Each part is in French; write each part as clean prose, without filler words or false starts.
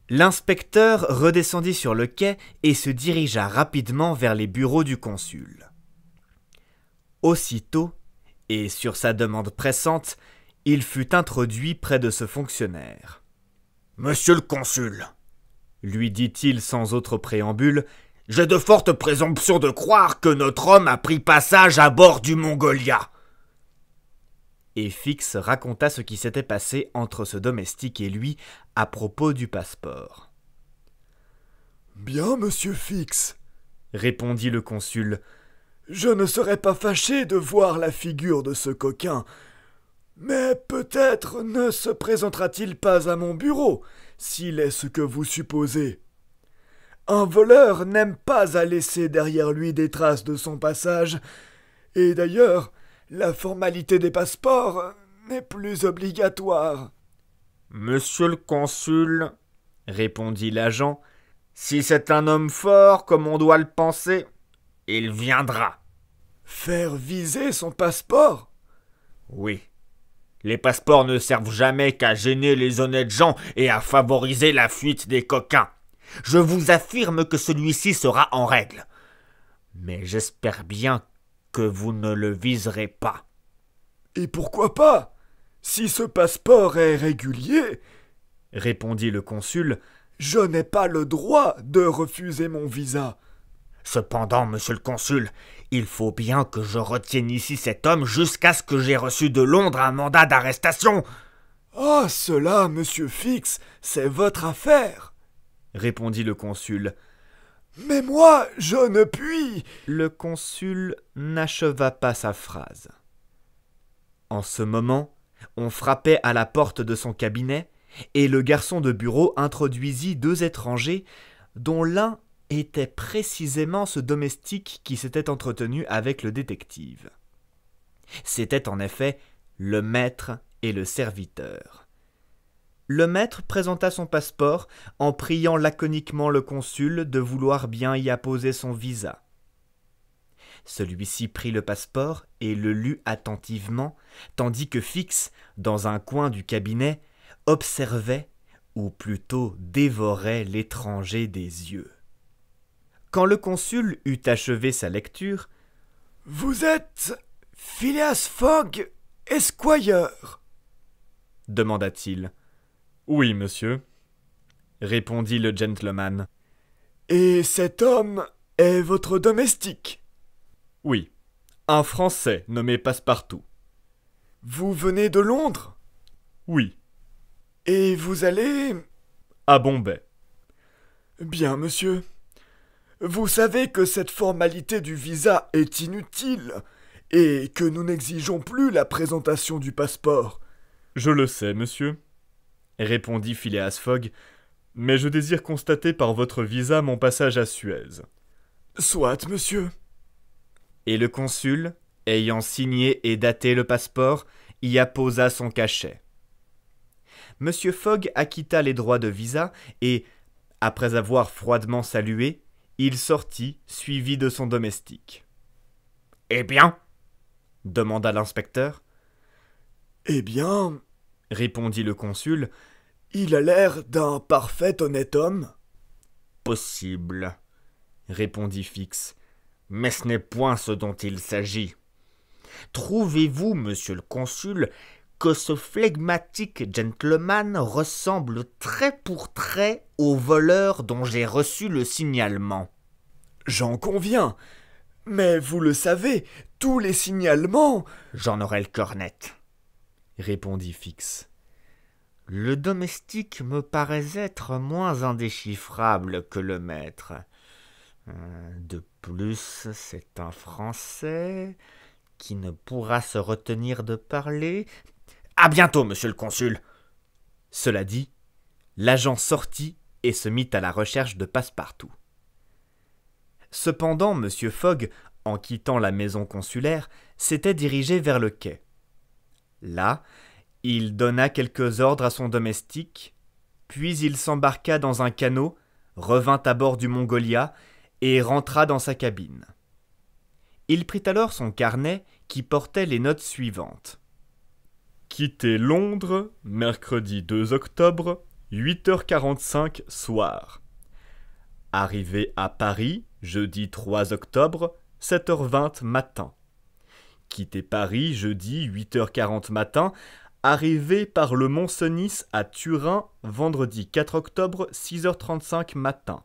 L'inspecteur redescendit sur le quai et se dirigea rapidement vers les bureaux du consul. Aussitôt, et sur sa demande pressante, il fut introduit près de ce fonctionnaire. « Monsieur le consul, » lui dit-il sans autre préambule, « j'ai de fortes présomptions de croire que notre homme a pris passage à bord du Mongolia. » Et Fix raconta ce qui s'était passé entre ce domestique et lui à propos du passeport. « Bien, monsieur Fix, » répondit le consul, « je ne serais pas fâché de voir la figure de ce coquin, mais peut-être ne se présentera-t-il pas à mon bureau, s'il est ce que vous supposez. Un voleur n'aime pas à laisser derrière lui des traces de son passage, et d'ailleurs, la formalité des passeports n'est plus obligatoire. »« Monsieur le consul, » répondit l'agent, « si c'est un homme fort comme on doit le penser, il viendra. »« Faire viser son passeport ?»« Oui. Les passeports ne servent jamais qu'à gêner les honnêtes gens et à favoriser la fuite des coquins. Je vous affirme que celui-ci sera en règle. Mais j'espère bien que vous ne le viserez pas. »« Et pourquoi pas? Si ce passeport est régulier, » répondit le consul, « je n'ai pas le droit de refuser mon visa. » Cependant, monsieur le consul, il faut bien que je retienne ici cet homme jusqu'à ce que j'aie reçu de Londres un mandat d'arrestation. »« Ah, cela, monsieur Fix, c'est votre affaire, » répondit le consul. « Mais moi, je ne puis... » Le consul n'acheva pas sa phrase. En ce moment, on frappait à la porte de son cabinet, et le garçon de bureau introduisit deux étrangers, dont l'un était précisément ce domestique qui s'était entretenu avec le détective. C'étaient en effet le maître et le serviteur. Le maître présenta son passeport en priant laconiquement le consul de vouloir bien y apposer son visa. Celui-ci prit le passeport et le lut attentivement, tandis que Fix, dans un coin du cabinet, observait, ou plutôt dévorait l'étranger des yeux. Quand le consul eut achevé sa lecture, « Vous êtes Phileas Fogg, Esquire ?» demanda-t-il. « Oui, monsieur, » répondit le gentleman. « Et cet homme est votre domestique ?»« Oui, un Français nommé Passepartout. »« Vous venez de Londres ?»« Oui. »« Et vous allez... » À Bombay. »« Bien, monsieur. Vous savez que cette formalité du visa est inutile et que nous n'exigeons plus la présentation du passeport. »« Je le sais, monsieur, » répondit Phileas Fogg, « mais je désire constater par votre visa mon passage à Suez. »« Soit, monsieur. » Et le consul, ayant signé et daté le passeport, y apposa son cachet. Monsieur Fogg acquitta les droits de visa et, après avoir froidement salué, il sortit, suivi de son domestique. « Eh bien ?» demanda l'inspecteur. « Eh bien, » répondit le consul, « il a l'air d'un parfait honnête homme. »« Possible, » répondit Fix, « mais ce n'est point ce dont il s'agit. Trouvez-vous, monsieur le consul, que ce flegmatique gentleman ressemble trait pour trait au voleur dont j'ai reçu le signalement ? » ?»« J'en conviens, mais vous le savez, tous les signalements... » »« J'en aurai le cœur net, » répondit Fix. « Le domestique me paraît être moins indéchiffrable que le maître. De plus, c'est un Français qui ne pourra se retenir de parler. À bientôt, monsieur le consul. » Cela dit, l'agent sortit et se mit à la recherche de Passepartout. Cependant, M. Fogg, en quittant la maison consulaire, s'était dirigé vers le quai. Là, il donna quelques ordres à son domestique, puis il s'embarqua dans un canot, revint à bord du Mongolia et rentra dans sa cabine. Il prit alors son carnet qui portait les notes suivantes. « Quitter Londres, mercredi 2 octobre, 8h45 soir. Arrivé à Paris, jeudi 3 octobre, 7h20 matin. Quitter Paris, jeudi 8h40 matin. Arrivé par le Mont-Cenis à Turin, vendredi 4 octobre, 6h35 matin.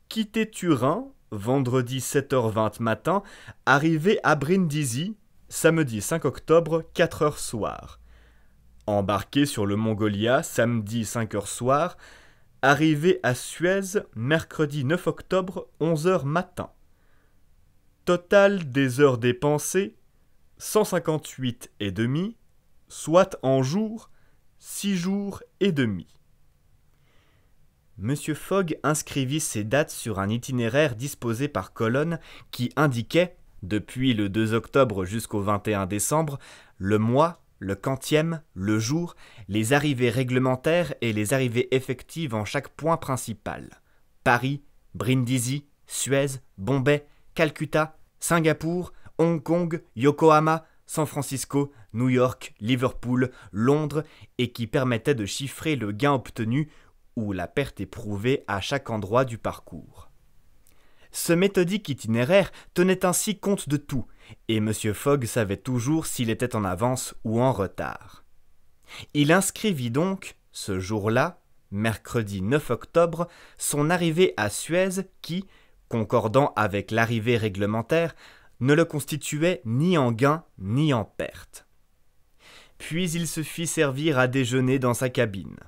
Quitter Turin, vendredi 7h20 matin. Arrivé à Brindisi, samedi 5 octobre, 4h soir. Embarqué sur le Mongolia, samedi 5h soir. Arrivé à Suez, mercredi 9 octobre, 11h matin. Total des heures dépensées, 158,5, soit en jours, 6 jours et demi. Monsieur Fogg inscrivit ces dates sur un itinéraire disposé par colonne qui indiquait, depuis le 2 octobre jusqu'au 21 décembre, le mois, le quantième, le jour, les arrivées réglementaires et les arrivées effectives en chaque point principal. Paris, Brindisi, Suez, Bombay, Calcutta, Singapour, Hong Kong, Yokohama, San Francisco, New York, Liverpool, Londres, et qui permettait de chiffrer le gain obtenu ou la perte éprouvée à chaque endroit du parcours. Ce méthodique itinéraire tenait ainsi compte de tout, et M. Fogg savait toujours s'il était en avance ou en retard. Il inscrivit donc, ce jour-là, mercredi 9 octobre, son arrivée à Suez qui, concordant avec l'arrivée réglementaire, ne le constituait ni en gain ni en perte. Puis il se fit servir à déjeuner dans sa cabine.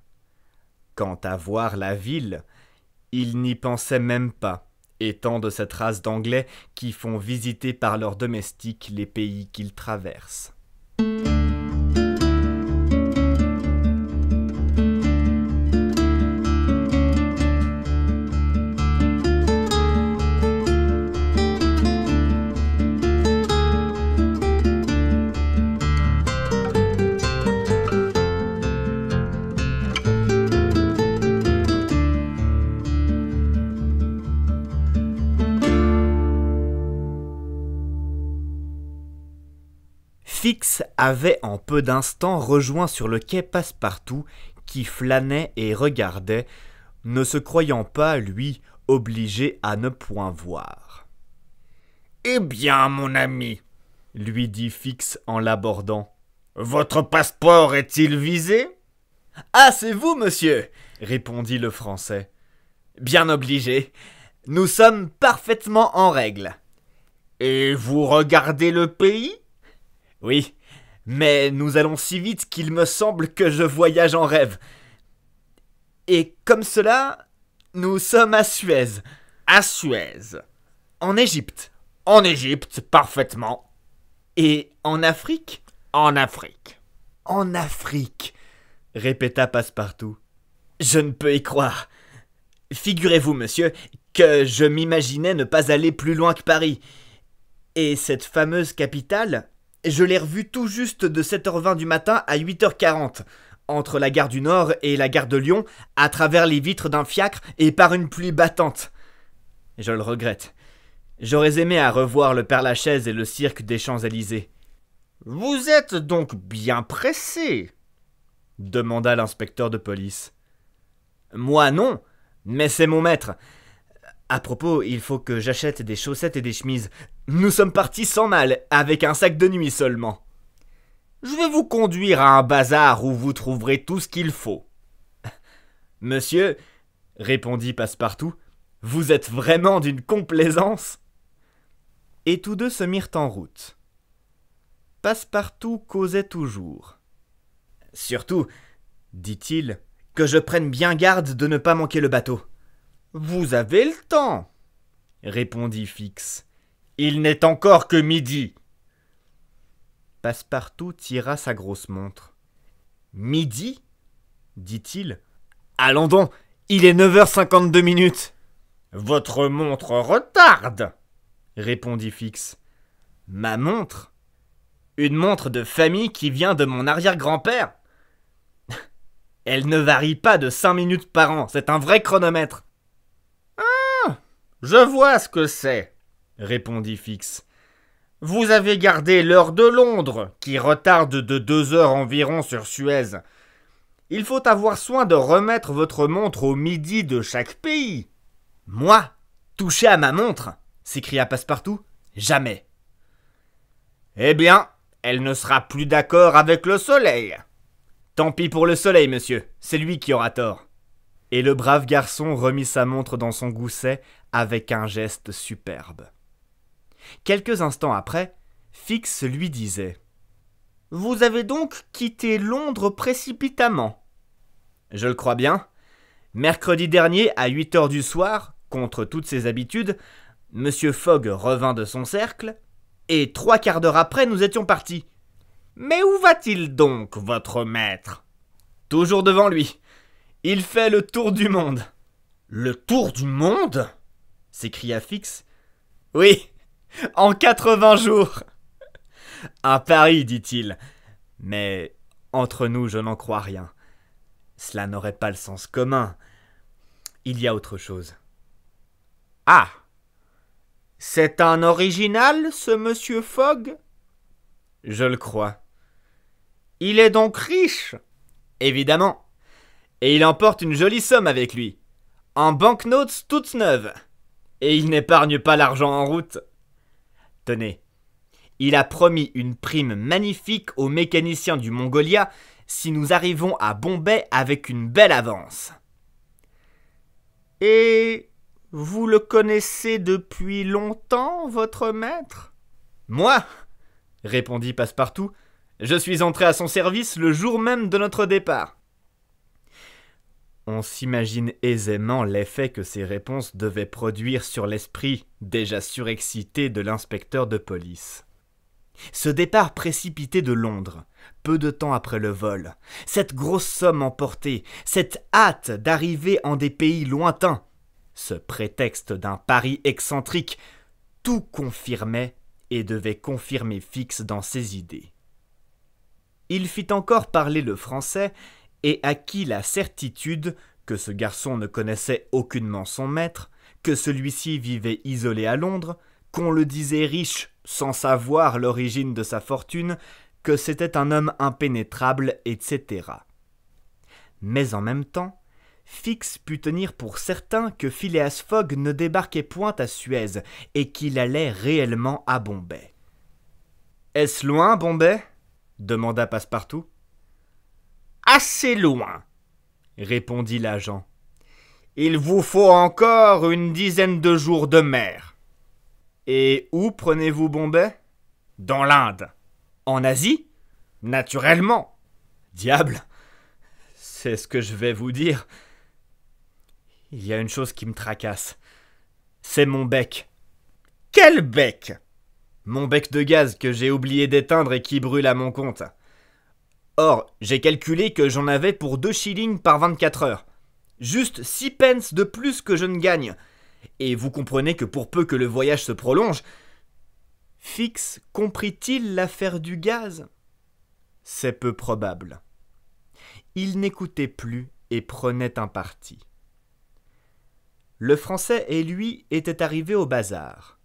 Quant à voir la ville, il n'y pensait même pas, étant de cette race d'Anglais qui font visiter par leurs domestiques les pays qu'ils traversent. Fix avait en peu d'instants rejoint sur le quai Passepartout, qui flânait et regardait, ne se croyant pas, lui, obligé à ne point voir. « Eh bien, mon ami, lui dit Fix en l'abordant, votre passeport est-il visé ?»« Ah, c'est vous, monsieur !» répondit le Français. « Bien obligé. Nous sommes parfaitement en règle. »« Et vous regardez le pays ?»« Oui, mais nous allons si vite qu'il me semble que je voyage en rêve. Et comme cela, nous sommes à Suez. »« À Suez. »« En Égypte. »« En Égypte, parfaitement. »« Et en Afrique ?»« En Afrique. »« En Afrique, » répéta Passepartout. « Je ne peux y croire. Figurez-vous, monsieur, que je m'imaginais ne pas aller plus loin que Paris. Et cette fameuse capitale, je l'ai revue tout juste de 7h20 du matin à 8h40, entre la gare du Nord et la gare de Lyon, à travers les vitres d'un fiacre et par une pluie battante. Je le regrette. J'aurais aimé à revoir le Père-Lachaise et le cirque des Champs-Élysées. »« Vous êtes donc bien pressé ?» demanda l'inspecteur de police. « Moi non, mais c'est mon maître. À propos, il faut que j'achète des chaussettes et des chemises. Nous sommes partis sans mal, avec un sac de nuit seulement. »« Je vais vous conduire à un bazar où vous trouverez tout ce qu'il faut. »« Monsieur, » répondit Passepartout, « vous êtes vraiment d'une complaisance. » Et tous deux se mirent en route. Passepartout causait toujours. « Surtout, dit-il, que je prenne bien garde de ne pas manquer le bateau. »« Vous avez le temps, » répondit Fix. « Il n'est encore que midi. » Passepartout tira sa grosse montre. « Midi ?» dit-il. « Allons donc, il est 9h52 !»« Votre montre retarde !» répondit Fix. « Ma montre ? Une montre de famille qui vient de mon arrière-grand-père ? Elle ne varie pas de 5 minutes par an, c'est un vrai chronomètre. »« Ah, je vois ce que c'est, » répondit Fix. « Vous avez gardé l'heure de Londres, qui retarde de 2 heures environ sur Suez. Il faut avoir soin de remettre votre montre au midi de chaque pays. » « Moi, toucher à ma montre !» s'écria Passepartout. « Jamais !»« Eh bien, elle ne sera plus d'accord avec le soleil. » »« Tant pis pour le soleil, monsieur, c'est lui qui aura tort. » Et le brave garçon remit sa montre dans son gousset avec un geste superbe. Quelques instants après, Fix lui disait: « Vous avez donc quitté Londres précipitamment. » »« Je le crois bien. Mercredi dernier, à 8 heures du soir, contre toutes ses habitudes, Monsieur Fogg revint de son cercle, et 3 quarts d'heure après, nous étions partis. »« Mais où va-t-il donc, votre maître ?»« Toujours devant lui. Il fait le tour du monde. »« Le tour du monde ?» s'écria Fix. « Oui, en 80 jours. »« Un pari, dit-il. Mais entre nous, je n'en crois rien. Cela n'aurait pas le sens commun. Il y a autre chose. »« Ah, c'est un original, ce monsieur Fogg ?»« Je le crois. »« Il est donc riche ?»« Évidemment. Et il emporte une jolie somme avec lui, en banknotes toutes neuves. Et il n'épargne pas l'argent en route. Tenez, il a promis une prime magnifique aux mécaniciens du Mongolia si nous arrivons à Bombay avec une belle avance. »« Et vous le connaissez depuis longtemps, votre maître ?»« Moi ?» répondit Passepartout. « Je suis entré à son service le jour même de notre départ. » On s'imagine aisément l'effet que ces réponses devaient produire sur l'esprit déjà surexcité de l'inspecteur de police. Ce départ précipité de Londres, peu de temps après le vol, cette grosse somme emportée, cette hâte d'arriver en des pays lointains, ce prétexte d'un pari excentrique, tout confirmait et devait confirmer Fix dans ses idées. Il fit encore parler le français et acquit la certitude que ce garçon ne connaissait aucunement son maître, que celui-ci vivait isolé à Londres, qu'on le disait riche sans savoir l'origine de sa fortune, que c'était un homme impénétrable, etc. Mais en même temps, Fix put tenir pour certain que Phileas Fogg ne débarquait point à Suez et qu'il allait réellement à Bombay. « Est-ce loin, Bombay ?» demanda Passepartout. « Assez loin, » répondit l'agent. « Il vous faut encore une dizaine de jours de mer. »« Et où prenez-vous Bombay ? » ?»« Dans l'Inde. »« En Asie ? » ?»« Naturellement. »« Diable, c'est ce que je vais vous dire. Il y a une chose qui me tracasse. C'est mon bec. »« Quel bec ?»« Mon bec de gaz que j'ai oublié d'éteindre et qui brûle à mon compte. Or, j'ai calculé que j'en avais pour 2 shillings par 24 heures. Juste 6 pence de plus que je ne gagne. Et vous comprenez que pour peu que le voyage se prolonge... » Fix comprit-il l'affaire du gaz ? C'est peu probable. Il n'écoutait plus et prenait un parti. Le Français et lui étaient arrivés au bazar.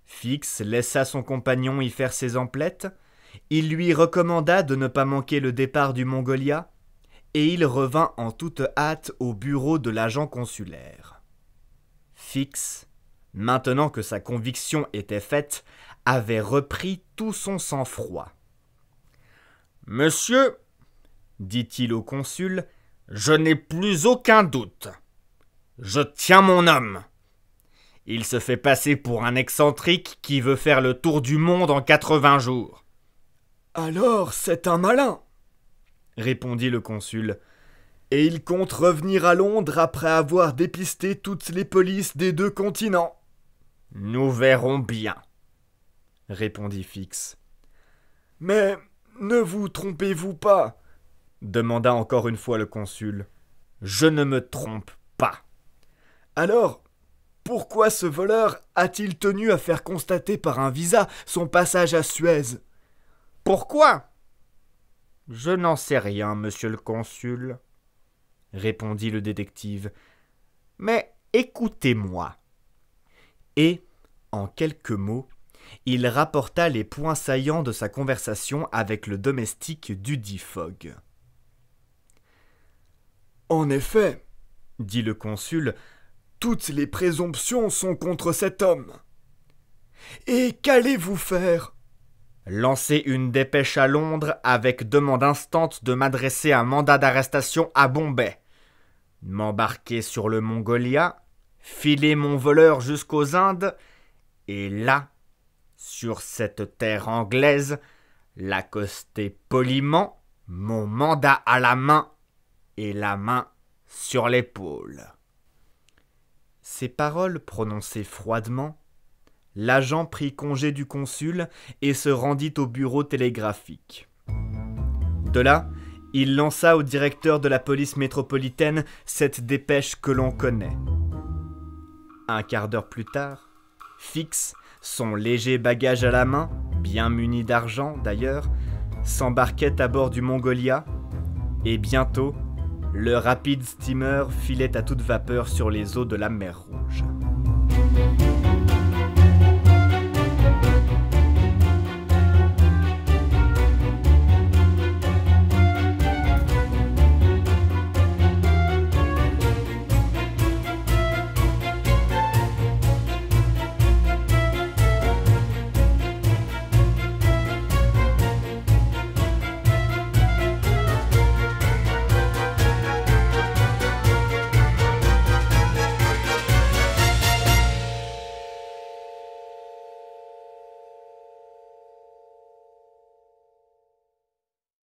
Fix laissa son compagnon y faire ses emplettes. Il lui recommanda de ne pas manquer le départ du Mongolia, et il revint en toute hâte au bureau de l'agent consulaire. Fix, maintenant que sa conviction était faite, avait repris tout son sang-froid. « Monsieur, dit-il au consul, je n'ai plus aucun doute. Je tiens mon homme. Il se fait passer pour un excentrique qui veut faire le tour du monde en 80 jours. »« Alors c'est un malin, répondit le consul. Et il compte revenir à Londres après avoir dépisté toutes les polices des 2 continents. »« Nous verrons bien, répondit Fix. Mais ne vous trompez-vous pas, demanda encore une fois le consul. Je ne me trompe pas. Alors, pourquoi ce voleur a-t-il tenu à faire constater par un visa son passage à Suez ? Pourquoi ? Je n'en sais rien, monsieur le consul, répondit le détective. Mais écoutez-moi. Et, en quelques mots, il rapporta les points saillants de sa conversation avec le domestique dudit Fogg. En effet, dit le consul, toutes les présomptions sont contre cet homme. Et qu'allez-vous faire? lancer une dépêche à Londres avec demande instante de m'adresser un mandat d'arrestation à Bombay, m'embarquer sur le Mongolia, filer mon voleur jusqu'aux Indes, et là, sur cette terre anglaise, l'accoster poliment, mon mandat à la main et la main sur l'épaule. Ces paroles prononcées froidement, l'agent prit congé du consul et se rendit au bureau télégraphique. De là, il lança au directeur de la police métropolitaine cette dépêche que l'on connaît. Un quart d'heure plus tard, Fix, son léger bagage à la main, bien muni d'argent d'ailleurs, s'embarquait à bord du Mongolia, et bientôt, le rapide steamer filait à toute vapeur sur les eaux de la mer Rouge.